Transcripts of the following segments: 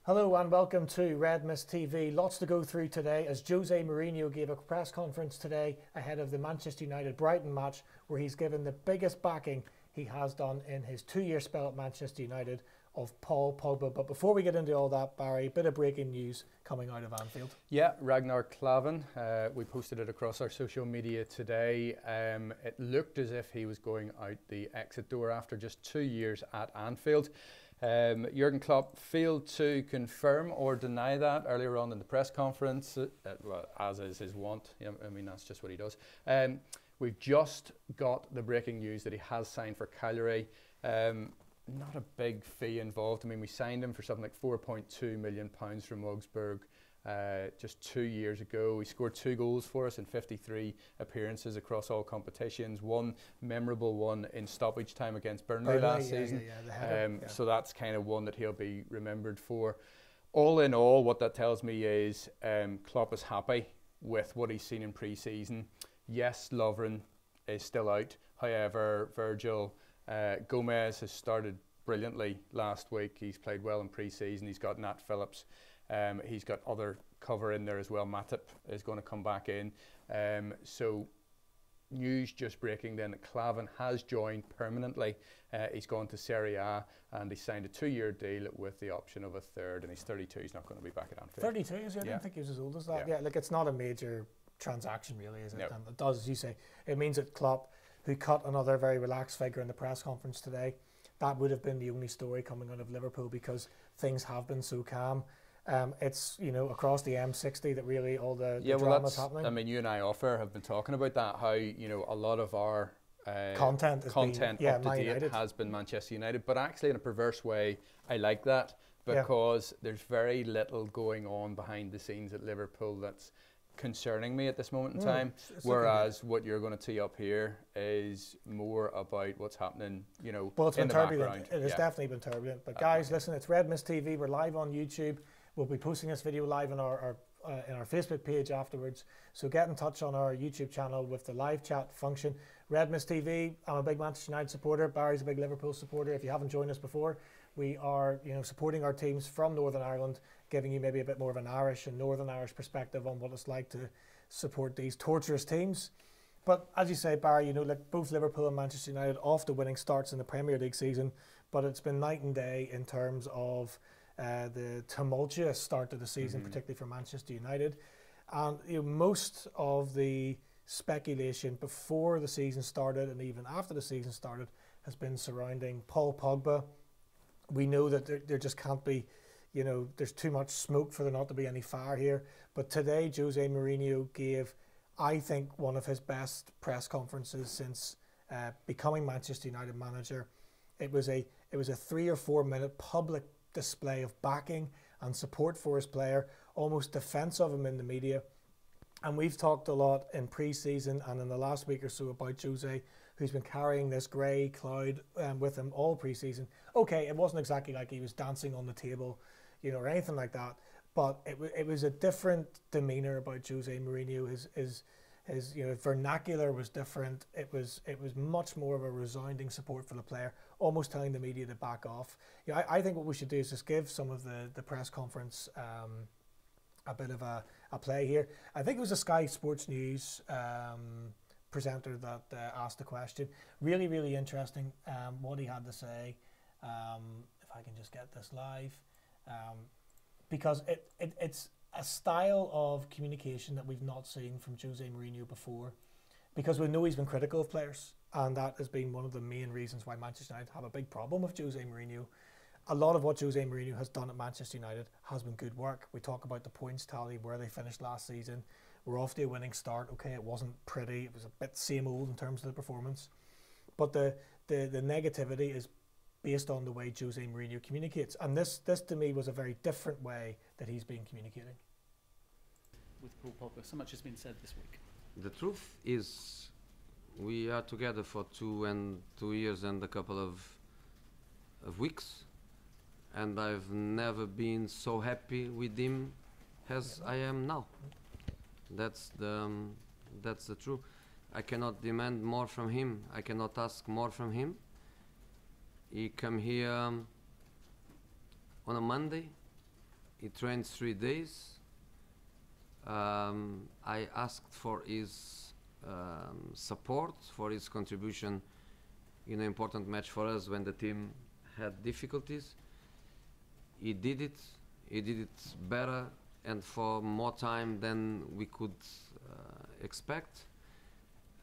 Hello and welcome to Red Mist TV. Lots to go through today as Jose Mourinho gave a press conference today ahead of the Manchester United Brighton match, where he's given the biggest backing he has done in his 2-year spell at Manchester United of Paul Pogba. But before we get into all that, Barry, a bit of breaking news coming out of Anfield. Yeah, Ragnar Klavan, we posted it across our social media today. It looked as if he was going out the exit door after just 2 years at Anfield. Jurgen Klopp failed to confirm or deny that earlier on in the press conference, well, as is his wont. I mean, that's just what he does. We've just got the breaking news that he has signed for Cagliari. Not a big fee involved. I mean, we signed him for something like £4.2 million from Augsburg just 2 years ago. He scored 2 goals for us in 53 appearances across all competitions. One memorable one in stoppage time against Burnley last season. So that's kind of one that he'll be remembered for. All in all, what that tells me is Klopp is happy with what he's seen in pre-season. Yes, Lovren is still out. However, Virgil Gomez has started brilliantly last week. He's played well in pre-season. He's got Nat Phillips. He's got other cover in there as well. Matip is going to come back in. So news just breaking then that Klavan has joined permanently. He's gone to Serie A and he signed a 2-year deal with the option of a third, and he's 32. He's not going to be back at Anfield. 32, is he? I didn't think he was as old as that. Yeah, like it's not a major transaction really, is it? No. And it does, as you say, it means that Klopp, who cut another very relaxed figure in the press conference today, that would have been the only story coming out of Liverpool, because things have been so calm. It's, you know, across the M60 that really all the drama's happening. I mean, you and I have been talking about that, how, you know, a lot of our content up to date has been Manchester United, but actually in a perverse way, I like that, because there's very little going on behind the scenes at Liverpool that's concerning me at this moment in time, whereas what you're going to tee up here is more about what's happening, you know, well, it's in been the turbulent. background. It has definitely been turbulent. But guys, listen, it's Red Mist TV. We're live on YouTube. We'll be posting this video live on our Facebook page afterwards. So get in touch on our YouTube channel with the live chat function. Red Mist TV. I'm a big Manchester United supporter. Barry's a big Liverpool supporter. If you haven't joined us before, we are, you know, supporting our teams from Northern Ireland, giving you maybe a bit more of an Irish and Northern Irish perspective on what it's like to support these torturous teams. But as you say, Barry, you know, like both Liverpool and Manchester United off to winning starts in the Premier League season, but it's been night and day in terms of the tumultuous start to the season, particularly for Manchester United. And you know, most of the speculation before the season started and even after the season started has been surrounding Paul Pogba. We know that there just can't be, you know, there's too much smoke for there not to be any fire here. But today, Jose Mourinho gave, I think, one of his best press conferences since becoming Manchester United manager. It was a 3 or 4 minute public display of backing and support for his player, almost defense of him in the media. And we've talked a lot in pre-season and in the last week or so about Jose, who's been carrying this grey cloud with him all pre-season. Okay, it wasn't exactly like he was dancing on the table, you know, or anything like that, but it was a different demeanour about Jose Mourinho. His you know, vernacular was different. It was much more of a resounding support for the player, almost telling the media to back off. You know, I think what we should do is just give some of the press conference a bit of a play here. I think it was a Sky Sports News presenter that asked the question. Really, really interesting what he had to say. If I can just get this live, because it's a style of communication that we've not seen from Jose Mourinho before, because we know he's been critical of players, and that has been one of the main reasons why Manchester United have a big problem with Jose Mourinho. A lot of what Jose Mourinho has done at Manchester United has been good work. We talk about the points tally, where they finished last season. We're off to a winning start. Okay, it wasn't pretty. It was a bit same old in terms of the performance. But the negativity is based on the way Jose Mourinho communicates. And this to me was a very different way that he's been communicating. With Paul Pogba, so much has been said this week. The truth is, we are together for 2 years and a couple of weeks, and I've never been so happy with him as I am now. That's the truth. I cannot demand more from him. I cannot ask more from him. He come here on a Monday he trained 3 days. I asked for his support, for his contribution in an important match for us when the team had difficulties. He did it. He did it better and for more time than we could expect.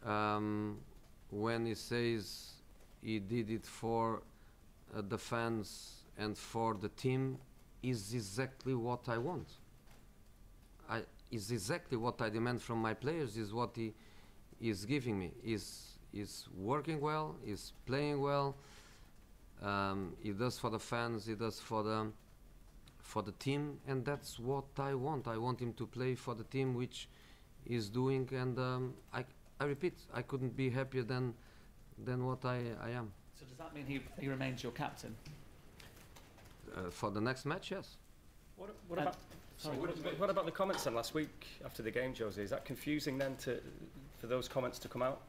When he says he did it for the fans and for the team, is exactly what I want. Is exactly what I demand from my players, is what he is giving me. Is working well, is playing well. He does for the fans, he does for the team, and that's what I want. I want him to play for the team, which he's doing, and I repeat, I couldn't be happier than what I am. So does that mean he remains your captain? For the next match, yes. What about? Sorry, what about the comments then last week after the game, Jose? Is that confusing then for those comments to come out?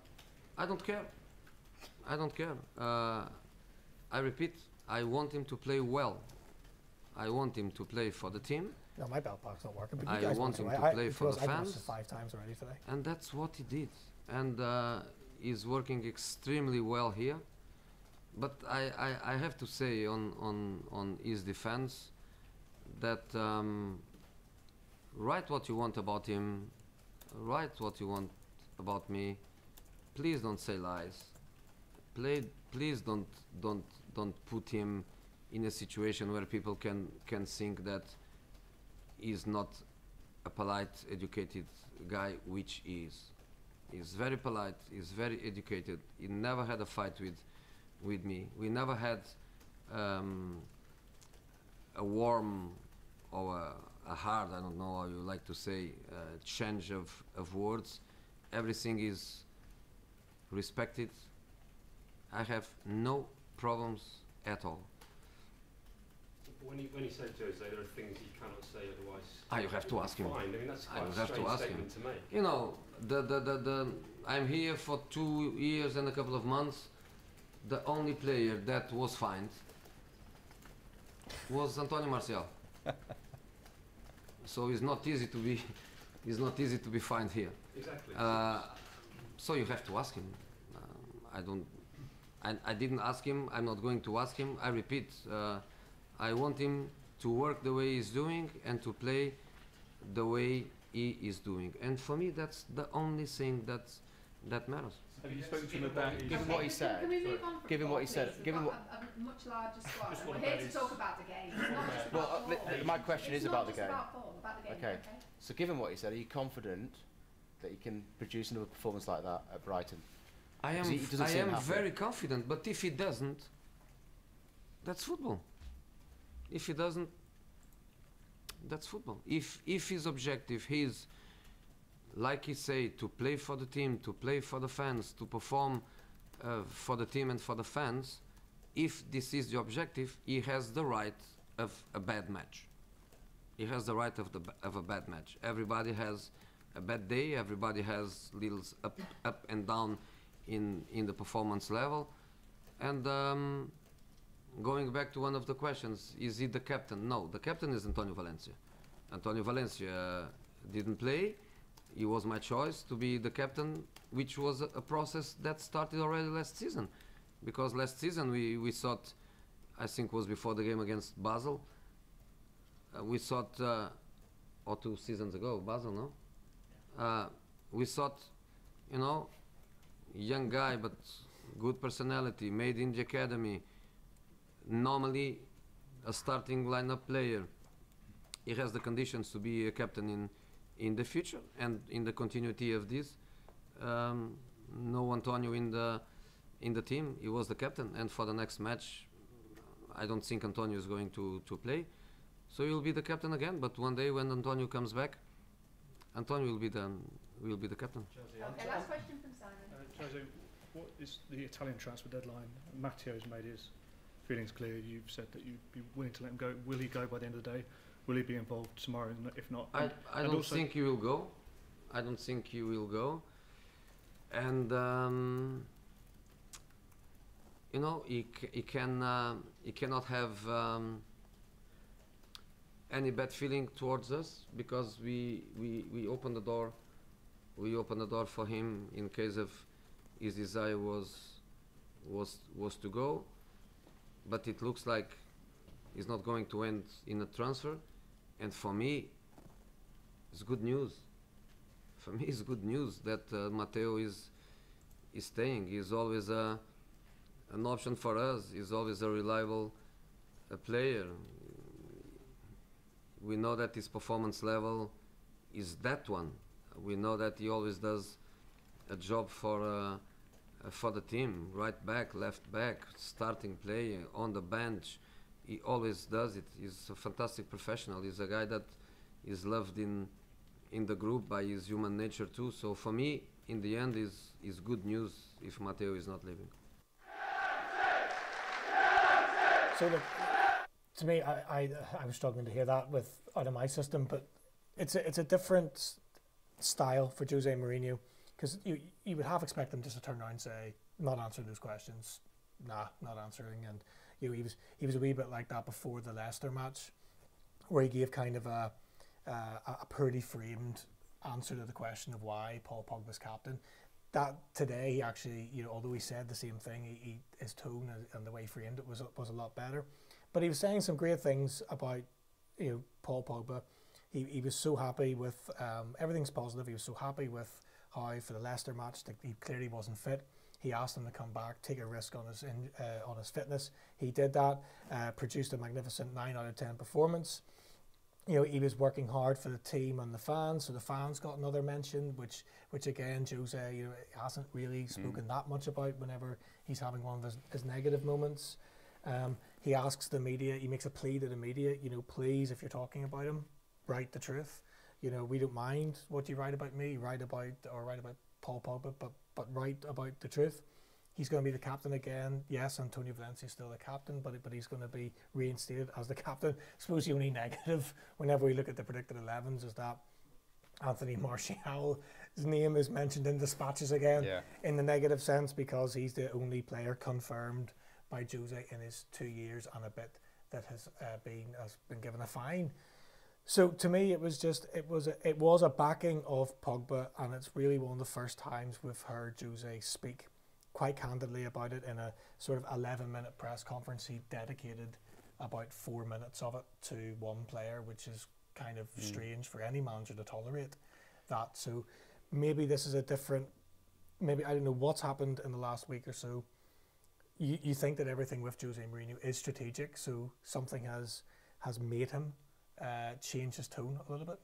I don't care. I don't care. I repeat, I want him to play well. I want him to play for the team. No, my belt box not working. But I you guys want him away. to play for the I've watched fans. it 5 times already today. And that's what he did. And he's working extremely well here. But I have to say on his defense that write what you want about him, write what you want about me. Please don't say lies. Please don't put him in a situation where people can think that he's not a polite, educated guy, which he is. He's very polite, he's very educated. He never had a fight with me. We never had a warm or a hard, I don't know how you like to say, change of words. Everything is respected. I have no problems at all. When you say to Jose, there are things you cannot say otherwise. You have to ask him. Fine. I mean, that's quite a have to strange ask him. statement to make. You know, I'm here for 2 years and a couple of months. The only player that was fined was Antonio Martial. So it's not easy to be fined here. Exactly. So you have to ask him. I didn't ask him. I'm not going to ask him. I repeat. I want him to work the way he's doing and to play the way he is doing. And for me, that's the only thing that matters. Have you spoken to him about? Given what he said, Can we move on from given what he football, said, please? given We've what, got a much larger squad. Just And what we're here about to his- talk about the game. It's not just well, about football. my question is It's about not the just game. about football, about the game. Okay. So given what he said, are you confident that he can produce another performance like that at Brighton? I am, He doesn't seem happy. very confident, but if he doesn't, that's football. If he doesn't, that's football. If his objective is, like he say, to play for the team, to play for the fans, to perform for the team and for the fans, if this is the objective, he has the right of a bad match. He has the right of a bad match. Everybody has a bad day. Everybody has little up and down in the performance level. And going back to one of the questions, is he the captain? No, the captain is Antonio Valencia. Antonio Valencia didn't play. It was my choice to be the captain, which was a process that started already last season. Because last season we thought, I think was before the game against Basel, we thought, or 2 seasons ago, Basel, no? We thought, you know, young guy but good personality, made in the academy, normally a starting lineup player. He has the conditions to be a captain in the future and in the continuity of this. No Antonio in the team. He was the captain, and for the next match, I don't think Antonio is going to play. So he'll be the captain again. But one day when Antonio comes back, Antonio will be the captain. Okay, last question from Simon. Jose, what is the Italian transfer deadline? Matteo's made his feelings clear. You've said that you'd be willing to let him go. Will he go by the end of the day? Will he be involved tomorrow? If not, I and don't also think he will go. I don't think he will go. And you know, he cannot have any bad feeling towards us, because we opened the door. We opened the door for him in case of his desire was to go, but it looks like it's not going to end in a transfer. And for me, it's good news. For me, it's good news that Matteo is staying. He's always an option for us. He's always a reliable player. We know that his performance level is that one. We know that he always does a job for the team, right back, left back, starting player, on the bench. He always does it. He's a fantastic professional. He's a guy that is loved in the group by his human nature too. So for me, in the end, is good news if Matteo is not leaving. So look, to me, I was struggling to hear that out of my system, but it's a different style for Jose Mourinho, because you would have expected him just to turn around and say, not answering those questions, not answering. And he was a wee bit like that before the Leicester match, where he gave kind of a poorly framed answer to the question of why Paul Pogba's captain. That today, he actually, although he said the same thing, his tone and the way he framed it was a lot better. But he was saying some great things about Paul Pogba. He was so happy with everything's positive. He was so happy with how for the Leicester match that he clearly wasn't fit. He asked him to come back, take a risk on his fitness. He did that, produced a magnificent 9 out of 10 performance. He was working hard for the team and the fans, so the fans got another mention, which again, Jose, hasn't really spoken that much about whenever he's having one of his negative moments. He asks the media, he makes a plea to the media, please, if you're talking about him, write the truth. We don't mind what you write about me, write about Paul Pogba, but write about the truth. He's going to be the captain again. Yes, Antonio Valencia is still the captain, but he's going to be reinstated as the captain. I suppose the only negative, whenever we look at the predicted 11s, is that Anthony Martial's name is mentioned in dispatches again, in the negative sense, because he's the only player confirmed by Jose in his 2 years and a bit that has been given a fine. So to me, it was a backing of Pogba, and it's really one of the first times we've heard Jose speak quite candidly about it in a sort of 11-minute press conference. He dedicated about 4 minutes of it to one player, which is kind of strange for any manager to tolerate that. So maybe this is a different, maybe I don't know what's happened in the last week or so. You think that everything with Jose Mourinho is strategic, so something has made him change his tone a little bit.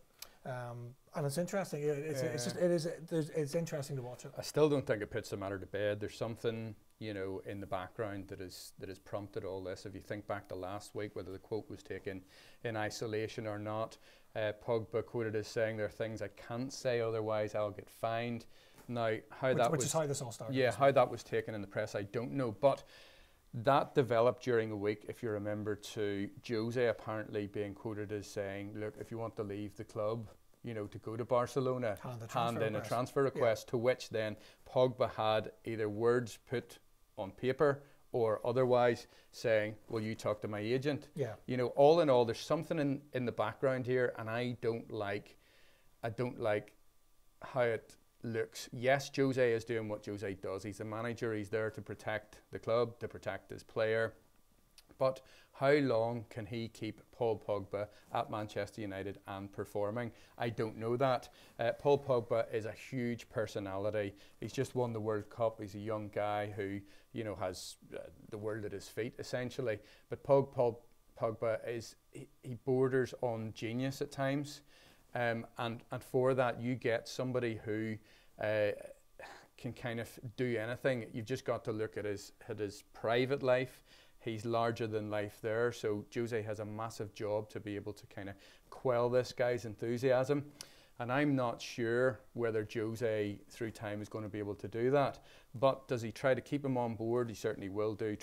And it's interesting. It's interesting to watch it. I still don't think it puts the matter to bed. There's something in the background that has prompted all this. If you think back to last week, whether the quote was taken in isolation or not, Pogba quoted as saying, "There are things I can't say, otherwise I'll get fined." Now, which is how this all started. Yeah, how that was taken in the press, I don't know, but that developed during the week, if you remember, to Jose apparently being quoted as saying, "Look, if you want to leave the club, to go to Barcelona, hand in a transfer request," to which then Pogba had either words put on paper or otherwise saying, "Well, you talk to my agent." Yeah. All in all, there's something in the background here, and I don't like how it looks. Yes, Jose is doing what Jose does. He's the manager. He's there to protect the club, to protect his player. But how long can he keep Paul Pogba at Manchester United and performing? I don't know that. Paul Pogba is a huge personality. He's just won the World Cup. He's a young guy who, has the world at his feet, essentially. But Paul Pogba he borders on genius at times. And for that, you get somebody who can kind of do anything. You've just got to look at his private life. He's larger than life there, so Jose has a massive job to be able to kind of quell this guy's enthusiasm. And I'm not sure whether Jose, through time, is going to be able to do that. But does he try to keep him on board? He certainly will do,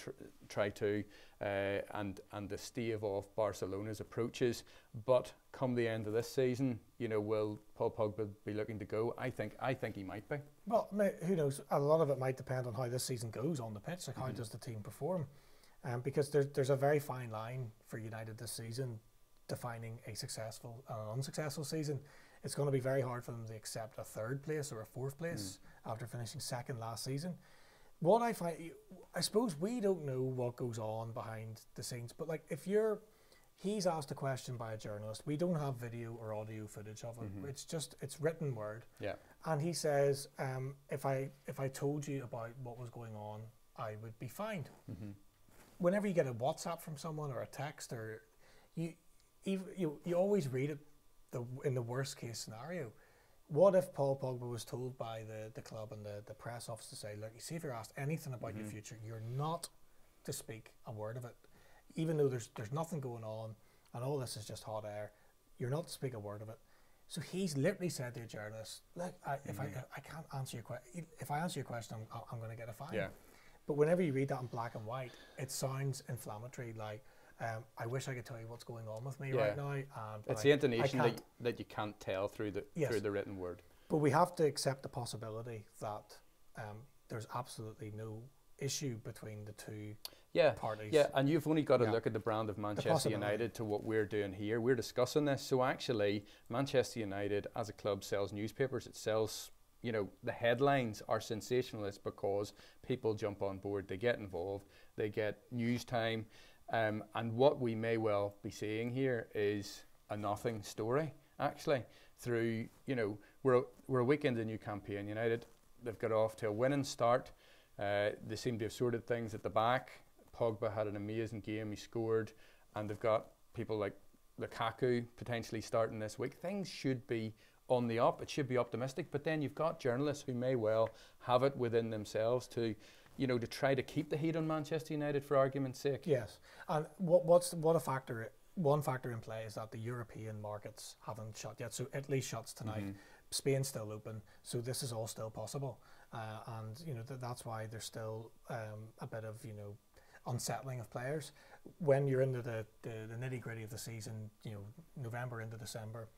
try to, and to stave off Barcelona's approaches. But come the end of this season, will Paul Pogba be looking to go? I think he might be. Well, who knows? A lot of it might depend on how this season goes on the pitch. Like, how does the team perform? Because there's a very fine line for United this season defining a successful and an unsuccessful season. It's going to be very hard for them to accept a third place or a fourth place after finishing second last season. What I find, I suppose we don't know what goes on behind the scenes, but like he's asked a question by a journalist. We don't have video or audio footage of it. It's written word. Yeah. And he says, if I told you about what was going on, I would be fined. Whenever you get a WhatsApp from someone or a text, or you always read it in the worst case scenario. What if Paul Pogba was told by the club and the press office to say, look, you see, if you're asked anything about your future, you're not to speak a word of it, even though there's nothing going on and all this is just hot air. You're not to speak a word of it. So he's literally said to a journalist, look, if I can't answer your question, if I answer your question, I'm going to get a fine. Yeah. But whenever you read that in black and white, it sounds inflammatory, like, I wish I could tell you what's going on with me right now. It's the intonation that you can't tell through the written word. But we have to accept the possibility that there's absolutely no issue between the two parties. Yeah, and you've only got to look at the brand of Manchester United to what we're doing here. We're discussing this. So actually, Manchester United as a club sells newspapers. It sells, you know, the headlines are sensationalist because people jump on board, they get involved, they get news time. And what we may well be seeing here is a nothing story, actually. Through, you know, we're a week into the new campaign. United, they've got off to a winning start. They seem to have sorted things at the back. Pogba had an amazing game, he scored, and they've got people like Lukaku potentially starting this week. Things should be on the up, it should be optimistic, but then you've got journalists who may well have it within themselves to, you know, to try to keep the heat on Manchester United for argument's sake. Yes, and one factor in play is that the European markets haven't shut yet. So Italy shuts tonight, Spain's still open, so this is all still possible, and you know that's why there's still a bit of, you know, unsettling of players when you're into the nitty gritty of the season. You know, November into December,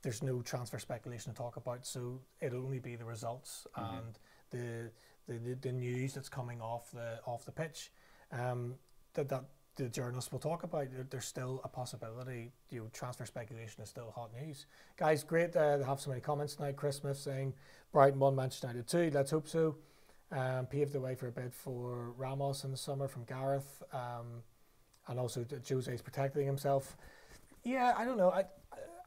there's no transfer speculation to talk about, so it'll only be the results and the news that's coming off the pitch that the journalists will talk about. There's still a possibility. You know, transfer speculation is still hot news. Guys, great to have so many comments tonight. Chris Smith saying Brighton 1, Manchester United 2. Let's hope so. Paved the way for a bid for Ramos in the summer from Gareth, and also Jose's protecting himself. Yeah, I don't know.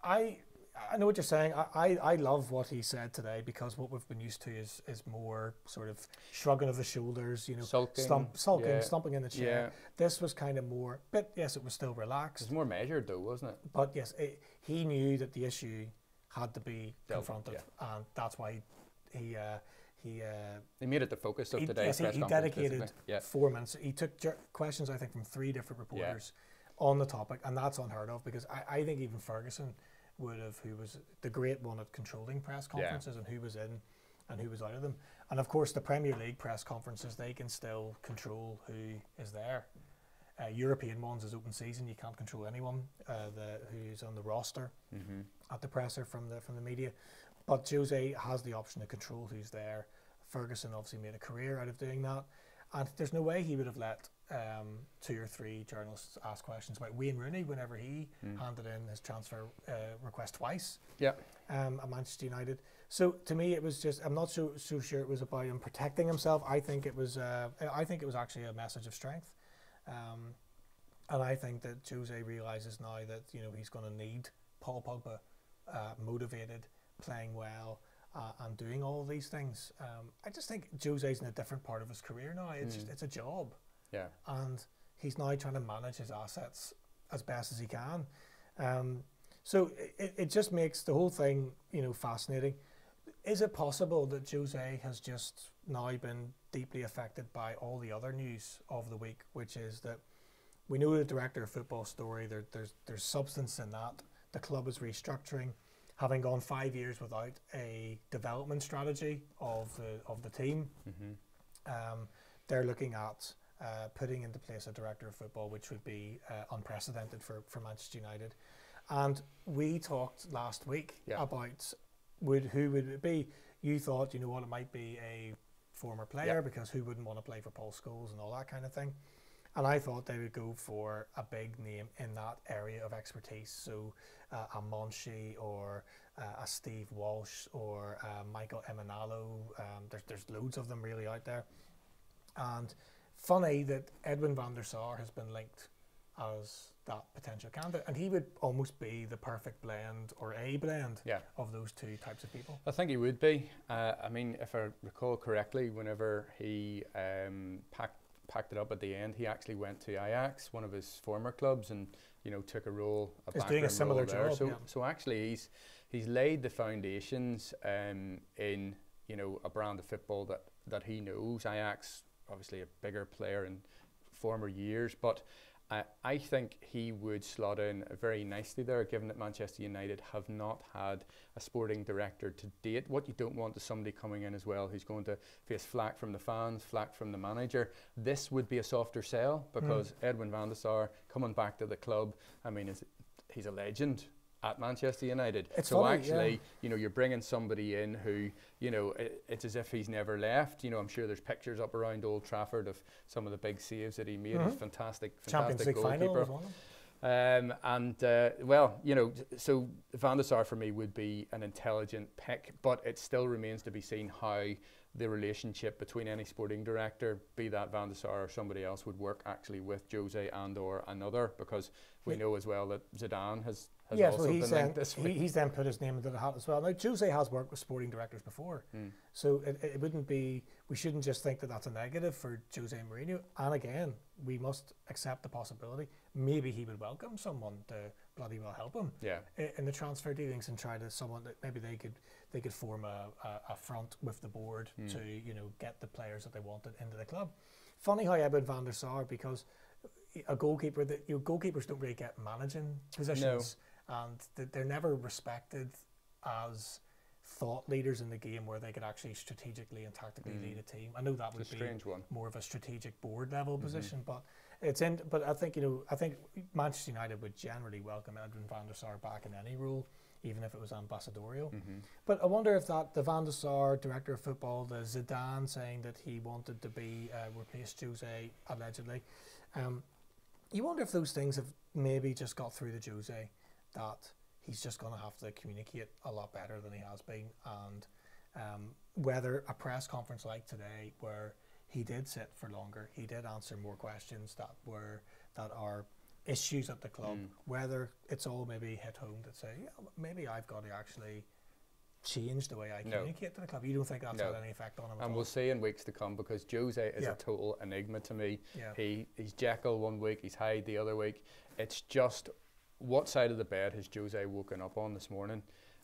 I know what you're saying. I love what he said today, because what we've been used to is more sort of shrugging of the shoulders, you know, sulking, slumping in the chair. Yeah. This was kind of more, but yes, it was still relaxed. It was more measured though, wasn't it? But yes, he knew that the issue had to be confronted, and that's why he made it the focus of today's press conference. He dedicated 4 minutes. He took questions, I think, from 3 different reporters on the topic, and that's unheard of, because I think even Ferguson would have, who was the great one at controlling press conferences and who was in and who was out of them. And of course the Premier League press conferences, they can still control who is there. European ones is open season, you can't control anyone who's on the roster at the presser from the media. But Jose has the option to control who's there. Ferguson obviously made a career out of doing that, and there's no way he would have let 2 or 3 journalists ask questions about Wayne Rooney whenever he handed in his transfer request twice at Manchester United. So to me, it was just, I'm not so sure it was about him protecting himself. I think it was actually a message of strength, and I think that Jose realizes now that, you know, he's going to need Paul Pogba motivated, playing well, and doing all of these things. I just think Jose's in a different part of his career now. It's a job. Yeah, and he's now trying to manage his assets as best as he can. So it just makes the whole thing, you know, fascinating. Is it possible that Jose has just now been deeply affected by all the other news of the week, which is that we know the director of football story, there's substance in that. The club is restructuring, having gone 5 years without a development strategy of the team. They're looking at putting into place a director of football, which would be unprecedented for Manchester United. And we talked last week about who would it be. You thought, you know what, it might be a former player, because who wouldn't want to play for Paul Scholes and all that kind of thing. And I thought they would go for a big name in that area of expertise. So a Monchi or a Steve Walsh or Michael Emenalo. There's loads of them really out there. And funny that Edwin van der Sar has been linked as that potential candidate, and he would almost be the perfect blend or a blend of those two types of people. I think he would be. I mean, if I recall correctly, whenever he packed it up at the end, he actually went to Ajax, one of his former clubs, and took a role. He's doing a similar job. So actually, he's laid the foundations in a brand of football that he knows. Ajax, obviously a bigger player in former years, but I think he would slot in very nicely there, given that Manchester United have not had a sporting director to date. What you don't want is somebody coming in as well who's going to face flack from the fans, flack from the manager. This would be a softer sell because Edwin van der Sar coming back to the club, I mean, he's a legend at Manchester United. It's so funny, actually, you're bringing somebody in who, it's as if he's never left. I'm sure there's pictures up around Old Trafford of some of the big saves that he made. He's fantastic Champions League goalkeeper. final was one of them. So Van der Sar for me would be an intelligent pick, but it still remains to be seen how the relationship between any sporting director, be that Van der Sar or somebody else, would work actually with Jose and or another, because we know as well that Zidane has also been linked this week. He's then put his name into the hat as well. Now, Jose has worked with sporting directors before, so it wouldn't be, we shouldn't just think that that's a negative for Jose Mourinho. And again, we must accept the possibility maybe he would welcome someone to bloody well help him in the transfer dealings and try to someone that maybe they could form a front with the board to get the players that they wanted into the club. Funny how Edwin van der Sar, because a goalkeeper that goalkeepers don't really get managing positions, and they're never respected as thought leaders in the game where they could actually strategically and tactically lead a team. I know that would be more of a strategic board level position, but it's in. But I think Manchester United would generally welcome Edwin van der Sar back in any role, even if it was ambassadorial. But I wonder if the Van der Sar, director of football, the Zidane saying that he wanted to be replace Jose allegedly. You wonder if those things have maybe just got through to Jose, that he's just going to have to communicate a lot better than he has been, and whether a press conference like today, where he did sit for longer, he did answer more questions that are issues at the club, whether it's all maybe hit home to say, maybe I've got to actually change the way I communicate to the club. You don't think that's had any effect on him at all? And we'll see in weeks to come, because Jose is a total enigma to me. He's Jekyll one week, he's Hyde the other week. It's just, what side of the bed has Jose woken up on this morning?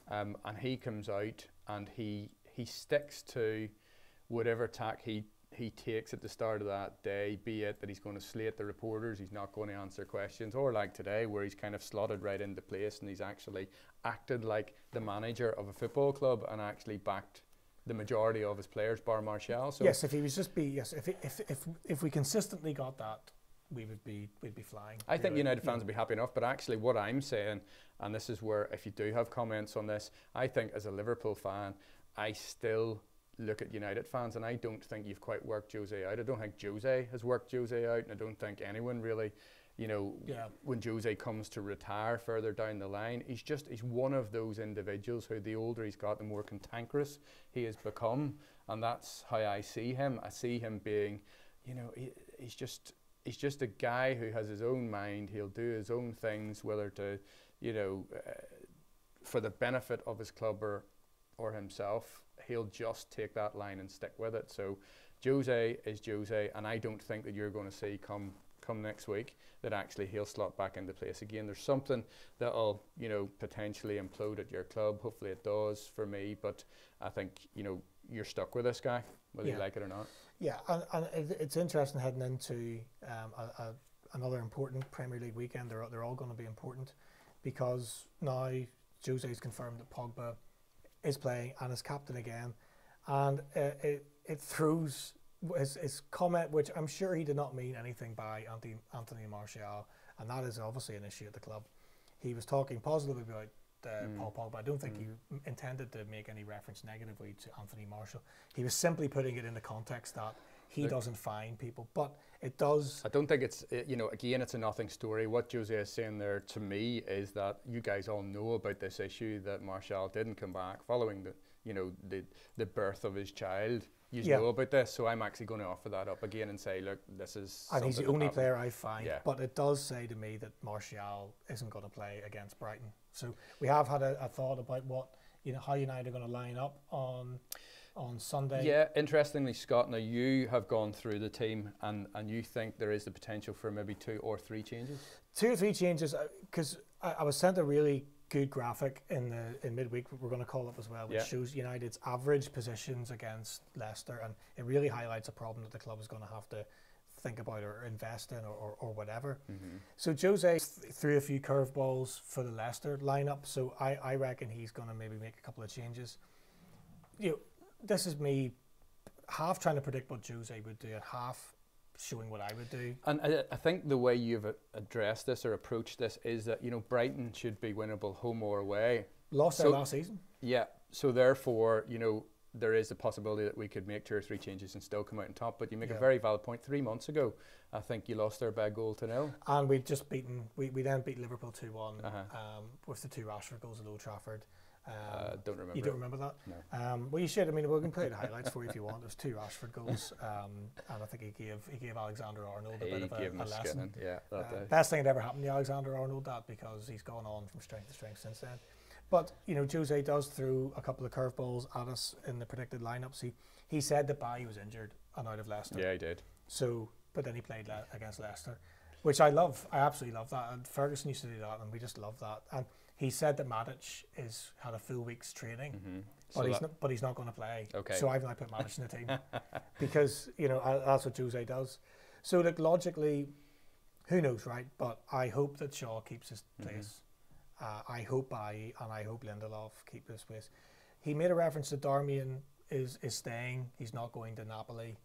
And he comes out and he sticks to whatever tack he takes at the start of that day, be it that he's going to slate the reporters, he's not going to answer questions, or like today where he's kind of slotted right into place and he's actually acted like the manager of a football club and actually backed the majority of his players, bar Martial. So yes, if he was just if we consistently got that, we'd be flying. I think United fans would be happy enough, but actually what I'm saying, and this is where, if you do have comments on this, I think as a Liverpool fan, I still look at United fans and I don't think you've quite worked Jose out. I don't think Jose has worked Jose out, and I don't think anyone really, when Jose comes to retire further down the line, he's one of those individuals who the older he's got, the more cantankerous he has become, and that's how I see him. I see him being, he's just a guy who has his own mind. He'll do his own things, whether to, for the benefit of his club or himself. He'll just take that line and stick with it. So Jose is Jose, and I don't think that you're going to see come next week that actually he'll slot back into place again. There's something that'll, potentially implode at your club. Hopefully it does for me, but I think, you're stuck with this guy, whether you like it or not. Yeah, and it's interesting heading into another important Premier League weekend. They're all going to be important, because now Jose's confirmed that Pogba is playing and is captain again, and it throws his comment, which I'm sure he did not mean anything by Anthony Martial, and that is obviously an issue at the club. He was talking positively about Paul Pogba. I don't think he intended to make any reference negatively to Anthony Martial. He was simply putting it in the context that he doesn't find people, but it does. I don't think it's, again, it's a nothing story. What Jose is saying there to me is that you guys all know about this issue that Martial didn't come back following the birth of his child. You know about this, so I'm actually going to offer that up again and say, look, this is. And he's the only player I find, yeah. But it does say to me that Martial isn't going to play against Brighton. So we have had a thought about what how United are going to line up on Sunday. Yeah, interestingly, Scott, now you have gone through the team and you think there is the potential for maybe 2 or 3 changes? 2 or 3 changes, because I was sent a really good graphic in midweek, we're going to call up as well, which shows United's average positions against Leicester, and it really highlights a problem that the club is going to have to think about or invest in or whatever. So Jose threw a few curveballs for the Leicester lineup, so I reckon he's going to maybe make a couple of changes. This is me half trying to predict what Jose would do and half showing what I would do. And I think the way you've addressed this or approached this is that Brighton should be winnable home or away. Lost their last season. Yeah, so therefore there is the possibility that we could make 2 or 3 changes and still come out on top. But you make a very valid point. 3 months ago, I think you lost there by a goal to 0. And we'd just beaten. We then beat Liverpool 2-1 with the 2 Rashford goals at Old Trafford. Don't remember. You don't remember that? No. Well, you should. I mean, we can play the highlights for you if you want. There's 2 Rashford goals, and I think he gave Alexander Arnold a bit of a lesson. Yeah, that day. Best thing that ever happened to Alexander Arnold, that, because he's gone on from strength to strength since then. But Jose does throw a couple of curveballs at us in the predicted lineups. He said that Bailly was injured and out of Leicester. Yeah, he did. So, but then he played against Leicester, which I love. I absolutely love that. And Ferguson used to do that, and we just love that. And he said that Matic had a full week's training, but he's not going to play. Okay. So I've now put Matic in the team because that's what Jose does. So look, logically, who knows, right? But I hope that Shaw keeps his place. I hope Bailly and I hope Lindelof keep his place. He made a reference to Darmian is staying. He's not going to Napoli.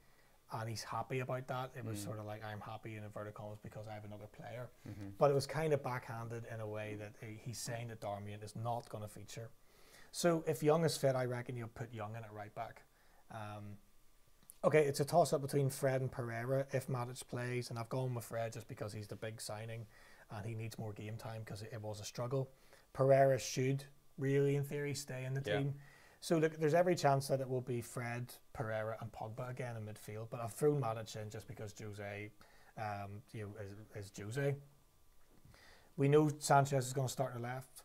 And he's happy about that. It was sort of like, I'm happy in inverted commas because I have another player. But it was kind of backhanded in a way that he's saying that Darmian is not going to feature. So if Young is fit, I reckon you'll put Young in at right back. Okay, it's a toss-up between Fred and Pereira if Matic plays. And I've gone with Fred just because he's the big signing and he needs more game time because it was a struggle. Pereira should really, in theory, stay in the team. So look, there's every chance that it will be Fred, Pereira and Pogba again in midfield, but I've thrown Matic in just because Jose is Jose. We know Sanchez is going to start on the left.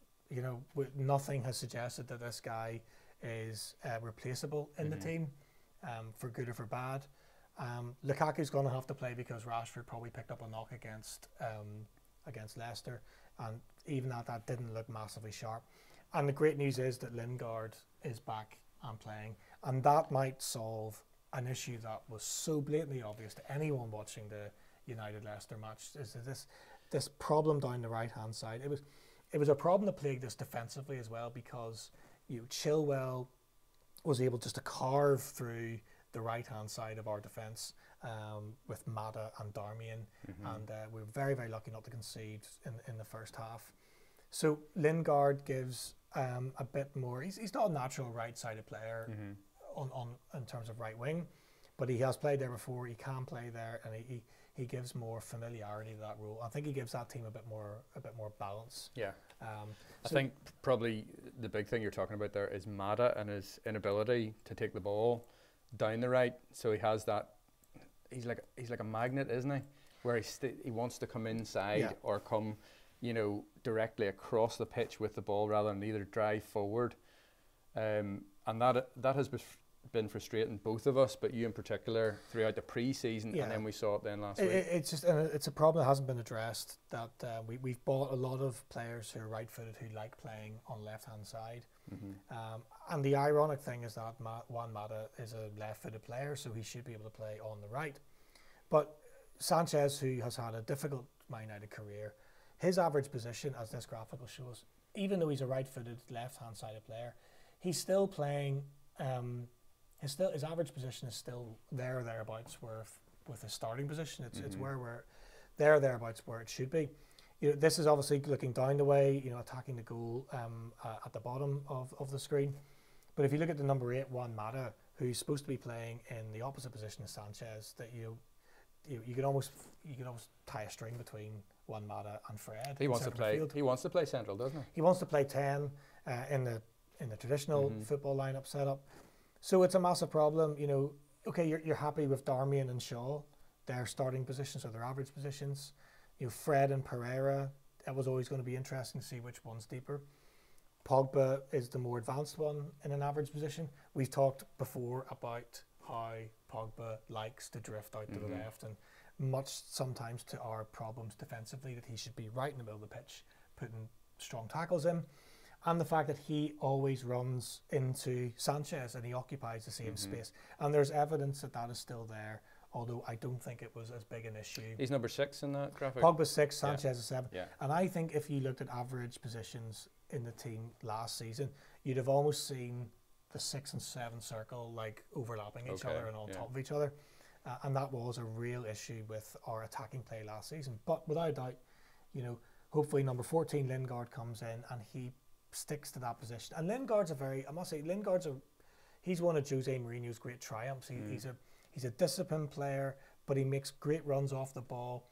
Nothing has suggested that this guy is replaceable in the team, for good or for bad. Lukaku's going to have to play because Rashford probably picked up a knock against Leicester, and even that didn't look massively sharp. And the great news is that Lingard is back and playing, and that might solve an issue that was so blatantly obvious to anyone watching the United-Leicester match. Is this problem down the right-hand side? It was a problem that plagued us defensively as well, because Chilwell was able just to carve through the right-hand side of our defence with Mata and Darmian, and we were very, very lucky not to concede in the first half. So Lingard gives a bit more. He's not a natural right-sided player in terms of right wing, but he has played there before. He can play there, and he gives more familiarity to that role. I think he gives that team a bit more balance. Yeah. I think probably the big thing you're talking about there is Mata and his inability to take the ball down the right. So he has that. He's like a magnet, isn't he? Where he wants to come inside or come, directly across the pitch with the ball rather than either drive forward. And that has been frustrating both of us, but you in particular throughout the pre-season, and then we saw it then last week. It's a problem that hasn't been addressed. That we've bought a lot of players who are right-footed who like playing on left-hand side. And the ironic thing is that Juan Mata is a left-footed player, so he should be able to play on the right. But Sanchez, who has had a difficult Man United career, his average position, as this graphic will show us, even though he's a right-footed, left-hand sided player, he's still playing. His average position is still there or thereabouts with his starting position. It's where we're there or thereabouts where it should be. This is obviously looking down the way, attacking the goal at the bottom of the screen. But if you look at the number 8, Juan Mata, who's supposed to be playing in the opposite position as Sanchez, that you could almost tie a string between Juan Mata and Fred. He wants to play. He wants to play central, doesn't he? He wants to play 10 in the traditional football lineup setup. So it's a massive problem. You know, okay, you're happy with Darmian and Shaw, their starting positions or their average positions. You know, Fred and Pereira. That was always going to be interesting to see which one's deeper. Pogba is the more advanced one in an average position. We've talked before about how Pogba likes to drift out to the left, and much sometimes to our problems defensively, that he should be right in the middle of the pitch, putting strong tackles in. And the fact that he always runs into Sanchez and he occupies the same space. And there's evidence that that is still there, although I don't think it was as big an issue. He's number 6 in that graphic. Pogba's 6, Sanchez is 7. Yeah. And I think if you looked at average positions in the team last season, you'd have almost seen the 6 and 7 circle like overlapping each other and on top of each other. And that was a real issue with our attacking play last season. But without a doubt, you know, hopefully number 14, Lingard, comes in and he sticks to that position. And Lingard's he's one of Jose Mourinho's great triumphs. He's a disciplined player, but he makes great runs off the ball.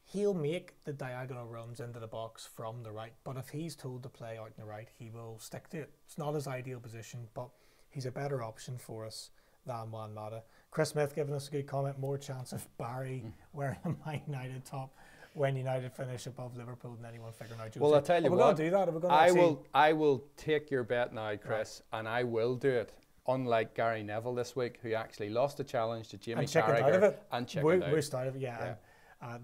He'll make the diagonal runs into the box from the right, but if he's told to play out in the right, he will stick to it. It's not his ideal position, but he's a better option for us than Juan Mata. Chris Smith giving us a good comment, more chance of Barry wearing a Man United top when United finish above Liverpool than anyone figuring out. Well, I'll tell you what. what. Are we going to do that? Are we going to I will take your bet now, Chris, and I will do it. Unlike Gary Neville this week, who actually lost the challenge to Jamie Carragher out of it. And chickened out. Wished out of it, yeah.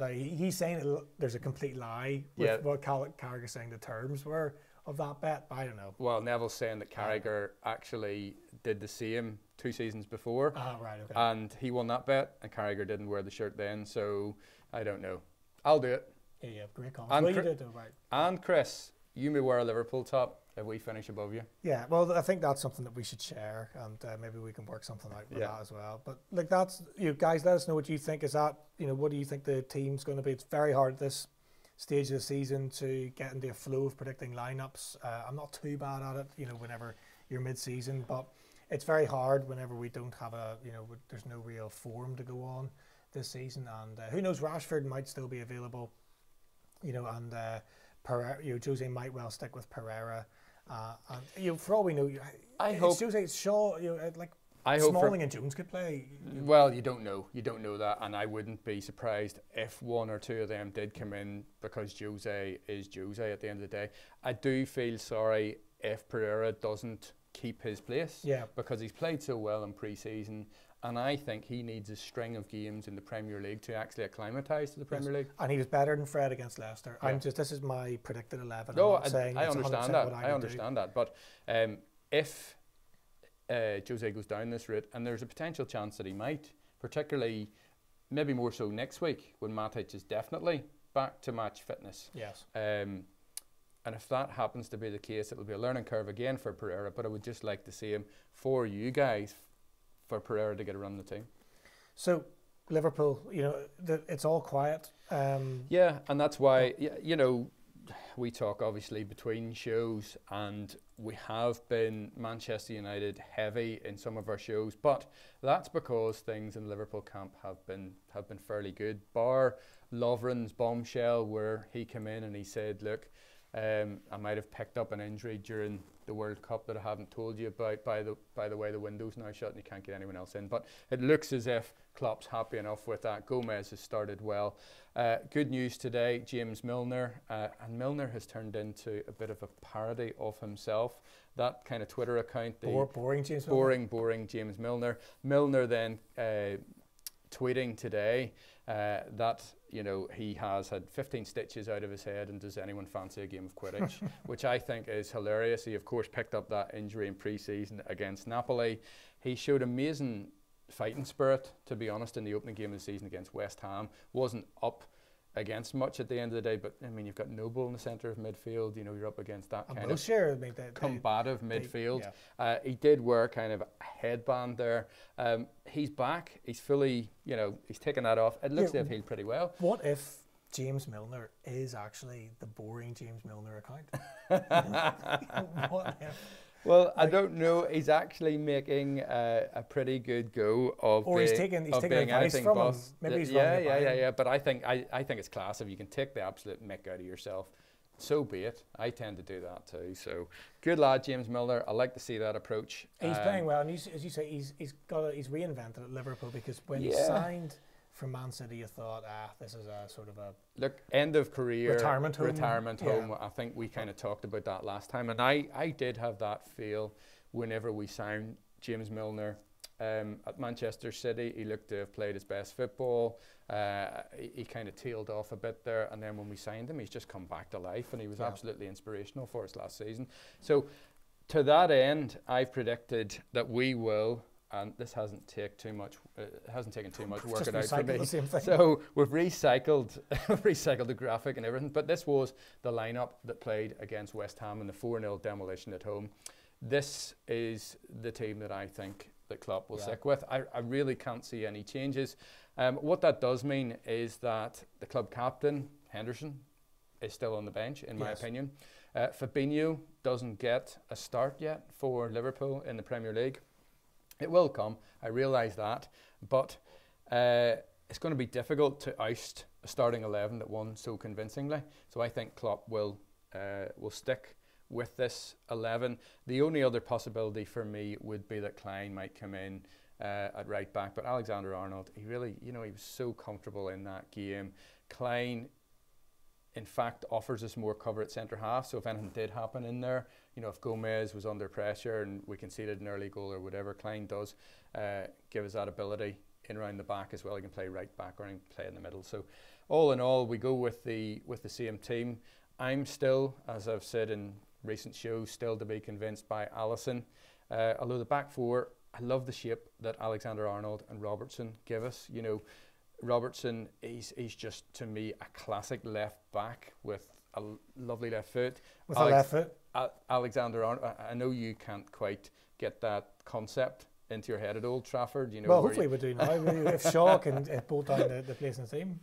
He's saying there's a complete lie with what Carragher saying the terms were of that bet. I don't know. Well, Neville's saying that Carragher actually did the same 2 seasons before. Right, okay. And he won that bet, and Carragher didn't wear the shirt then, so I don't know. I'll do it. Yeah, great comment. Well, you did, though, right. And Chris, you may wear a Liverpool top if we finish above you. Yeah, well, I think that's something that we should share, and maybe we can work something out with that as well. But like, that's, you guys, let us know what you think. Is that, you know, what do you think the team's going to be? It's very hard at this stage of the season to get into a flow of predicting lineups. I'm not too bad at it, you know, whenever you're mid-season, but it's very hard whenever we don't have there's no real form to go on this season. And who knows, Rashford might still be available, you know, and Pereira, you know, Jose might well stick with Pereira. And you know, for all we know, I hope Jose, Shaw, you know, like I hope Smalling and Jones could play. Well, you don't know that, and I wouldn't be surprised if 1 or 2 of them did come in, because Jose is Jose at the end of the day. I do feel sorry if Pereira doesn't keep his place, because he's played so well in pre-season, and I think he needs a string of games in the Premier League to actually acclimatise to the Premier League. And he was better than Fred against Leicester. This is my predicted 11. No, I understand that. I understand that. But if Jose goes down this route, and there's a potential chance that he might, particularly maybe more so next week when Matic is definitely back to match fitness. Yes. And if that happens to be the case, it'll be a learning curve again for Pereira, but I would just like to see him, for you guys, for Pereira to get a run in the team. So Liverpool, you know, it's all quiet. Yeah, and that's why, you know, we talk obviously between shows, and we have been Manchester United heavy in some of our shows, but that's because things in the Liverpool camp have been fairly good, bar Lovren's bombshell where he came in and he said, look, I might have picked up an injury during the World Cup that I haven't told you about. By the way, the window's now shut and you can't get anyone else in. But it looks as if Klopp's happy enough with that. Gomez has started well. Good news today, James Milner. And Milner has turned into a bit of a parody of himself. That kind of Twitter account. Boring James Milner. Boring James Milner. Milner then tweeting today that, you know, he has had 15 stitches out of his head, and does anyone fancy a game of Quidditch? Which I think is hilarious. He of course picked up that injury in pre-season against Napoli. He showed amazing fighting spirit, to be honest, in the opening game of the season against West Ham. Wasn't up against much at the end of the day, but I mean, you've got Noble in the centre of midfield, you know, you're up against that kind of combative midfield. He did wear kind of a headband there. He's back, he's fully, you know, he's taken that off. It looks to have healed pretty well. What if James Milner is actually the boring James Milner account? What if? Well, I don't know. He's actually making a pretty good go of Or he's taking advice from him. Maybe he's running it by him. Yeah. But I think it's class if you can take the absolute mick out of yourself. So be it. I tend to do that too. So good lad, James Milner. I like to see that approach. He's playing well, and as you say, he's reinvented at Liverpool, because when he signed from Man City, you thought, this is a sort of a end of career retirement home. I think we kind of talked about that last time, and I did have that feel whenever we signed James Milner. At Manchester City, he looked to have played his best football. He kind of tailed off a bit there, and then when we signed him, he's just come back to life, and he was absolutely inspirational for us last season. So to that end, I've predicted that we will, and this hasn't taken too much work out for me. So we've recycled the graphic and everything, but this was the lineup that played against West Ham in the 4-0 demolition at home. This is the team that I think that Klopp will stick with. I really can't see any changes. What that does mean is that the club captain, Henderson, is still on the bench, in my opinion. Fabinho doesn't get a start yet for Liverpool in the Premier League. It will come, I realise that, but it's going to be difficult to oust a starting 11 that won so convincingly. So I think Klopp will stick with this 11. The only other possibility for me would be that Klein might come in at right back, but Alexander-Arnold, he really, he was so comfortable in that game. Klein, in fact, offers us more cover at centre half, so if anything did happen in there, if Gomez was under pressure and we conceded an early goal or whatever, Klein does give us that ability in around the back as well. He can play right back or he can play in the middle. So all in all, we go with the same team. I'm still, as I've said in recent shows, still to be convinced by Alisson. Although the back four, I love the shape that Alexander-Arnold and Robertson give us. Robertson, he's just, to me, a classic left back with a lovely left foot. With a left foot. Alexander-Arnold, I know you can't quite get that concept into your head at Old Trafford. Well, hopefully we do now. If Shaw can bolt down the place in the team.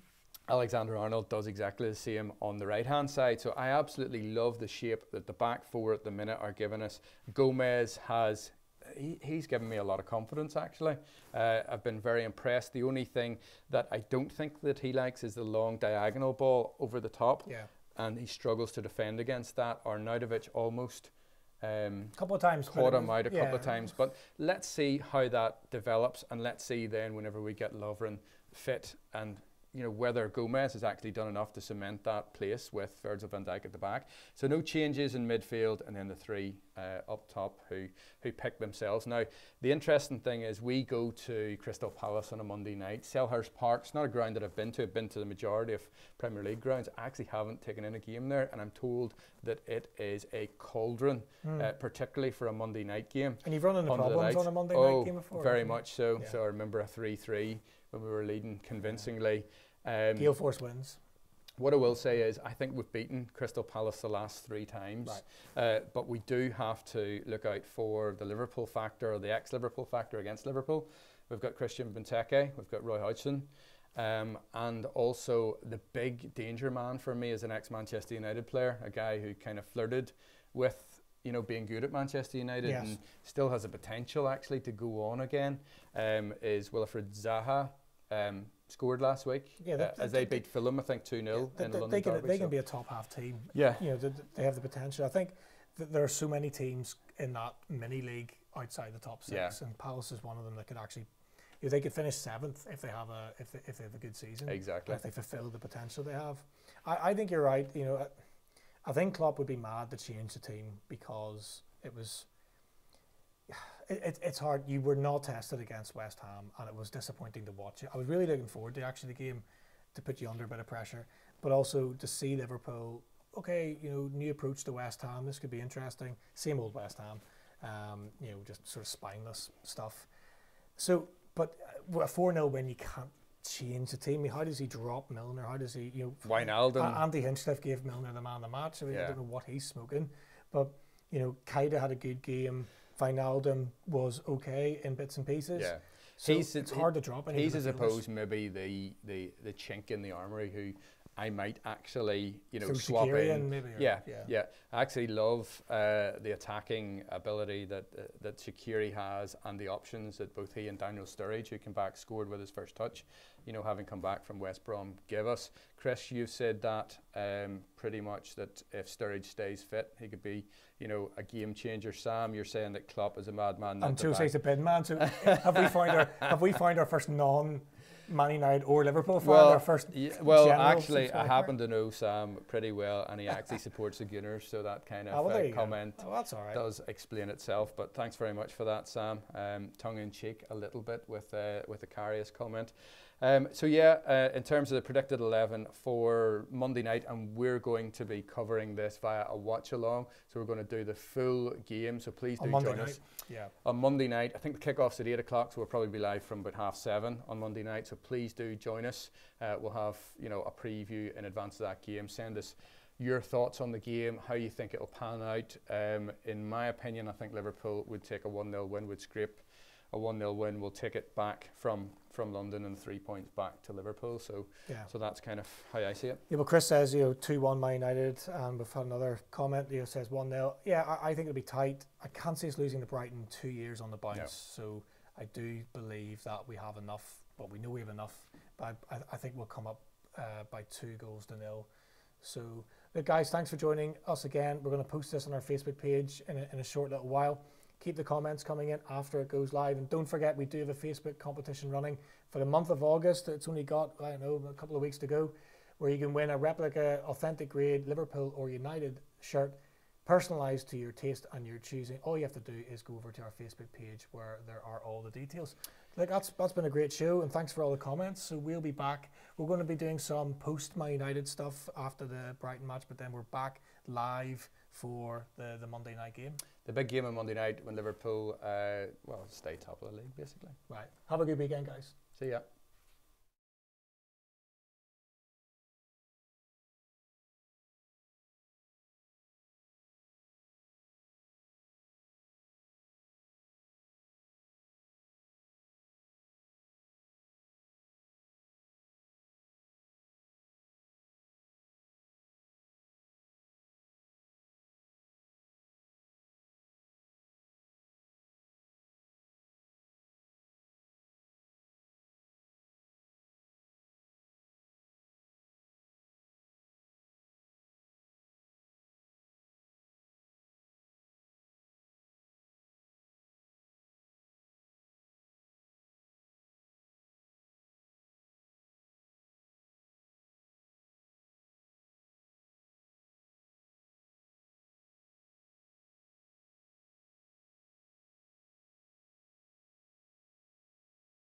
Alexander-Arnold does exactly the same on the right-hand side. So I absolutely love the shape that the back four at the minute are giving us. Gomez has... He's given me a lot of confidence, actually. I've been very impressed. The only thing that I don't think that he likes is the long diagonal ball over the top. Yeah. And he struggles to defend against that. Arnautovic almost couple of times caught him out a couple of times. But let's see how that develops, and let's see then whenever we get Lovren fit and whether Gomez has actually done enough to cement that place with Virgil van Dijk at the back. So no changes in midfield, and then the three up top who pick themselves. Now, the interesting thing is we go to Crystal Palace on a Monday night. Selhurst Park's not a ground that I've been to. I've been to the majority of Premier League grounds. I actually haven't taken in a game there, and I'm told that it is a cauldron, particularly for a Monday night game. And you've run into problems on a Monday night game before? Very much so. Yeah. So I remember a 3-3 when we were leading convincingly. Gale Force wins. What I will say is I think we've beaten Crystal Palace the last 3 times, but we do have to look out for the Liverpool factor, or the ex-Liverpool factor against Liverpool. We've got Christian Benteke, we've got Roy Hodgson, and also the big danger man for me is an ex-Manchester United player, a guy who kind of flirted with being good at Manchester United and still has a potential actually to go on again, is Wilfried Zaha. Scored last week as they beat Fulham, I think 2-0 in the London Derby. They can be a top half team. Yeah, they have the potential. I think that there are so many teams in that mini league outside the top 6, and Palace is one of them that could actually, they could finish 7th if they have a good season. Exactly. If they fulfil the potential they have. I think you're right. I think Klopp would be mad to change the team because it was. It's hard. You were not tested against West Ham, and it was disappointing to watch it. I was really looking forward to actually the game to put you under a bit of pressure, but also to see Liverpool. Okay, new approach to West Ham. This could be interesting. Same old West Ham. Just sort of spineless stuff. So, but a 4-0 win, you can't change the team. How does he drop Milner? How does he? Wijnaldum. Andy Hinchcliffe gave Milner the man of the match. I don't know what he's smoking, but Kaida had a good game. Wijnaldum was okay in bits and pieces. Yeah, so it's hard to drop. He's, I suppose, maybe the chink in the armoury who I might actually, you know, So swap Shaqiri in. and maybe, or- Yeah, yeah. yeah. I actually love the attacking ability that Shaqiri has, and the options that both he and Daniel Sturridge, who came back, scored with his first touch, you know, having come back from West Brom, give us. Chris, you've said that pretty much, that if Sturridge stays fit, he could be, you know, a game changer. Sam, you're saying that Klopp is a madman. And Jose's a bin man. So have we found our first Man United or Liverpool fan? Well, Our first well, general actually, I subscriber? happen to know Sam pretty well, and he actually supports the Gunners, so that kind of Oh, well, there you go. comment Oh, that's all right. does explain itself. But thanks very much for that, Sam. Tongue in cheek a little bit with the Karius comment. So yeah, in terms of the predicted 11 for Monday night, and we're going to be covering this via a watch along, so we're going to do the full game, so please do On Monday join night. us. Yeah. On Monday night. I think the kickoff's at 8 o'clock, so we'll probably be live from about 7:30 on Monday night, so please do join us. We'll have, you know, a preview in advance of that game. Send us your thoughts on the game, how you think it'll pan out. In my opinion, I think Liverpool would take a 1-0 win, would scrape a 1-0 win. We'll take it back from London and 3 points back to Liverpool. So Yeah. so that's kind of how I see it. Yeah, well, Chris says, 2-1 Man United, and we've had another comment, says 1-0. Yeah, I think it'll be tight. I can't see us losing to Brighton 2 years on the bounce, No. so I do believe that we have enough, but we know we have enough, but I think we'll come up by 2-0. So, look, guys, thanks for joining us again. We're going to post this on our Facebook page in a short little while. Keep the comments coming in after it goes live. And don't forget, we do have a Facebook competition running for the month of August. It's only got, I don't know, a couple of weeks to go, where you can win a replica, authentic grade Liverpool or United shirt, personalised to your taste and your choosing. All you have to do is go over to our Facebook page where there are all the details. Look, that's been a great show, and thanks for all the comments. So we'll be back. We're going to be doing some post-Man United stuff after the Brighton match, but then we're back live for the Monday night game. The big game on Monday night when Liverpool, stay top of the league, basically. Right. Have a good weekend, guys. See ya.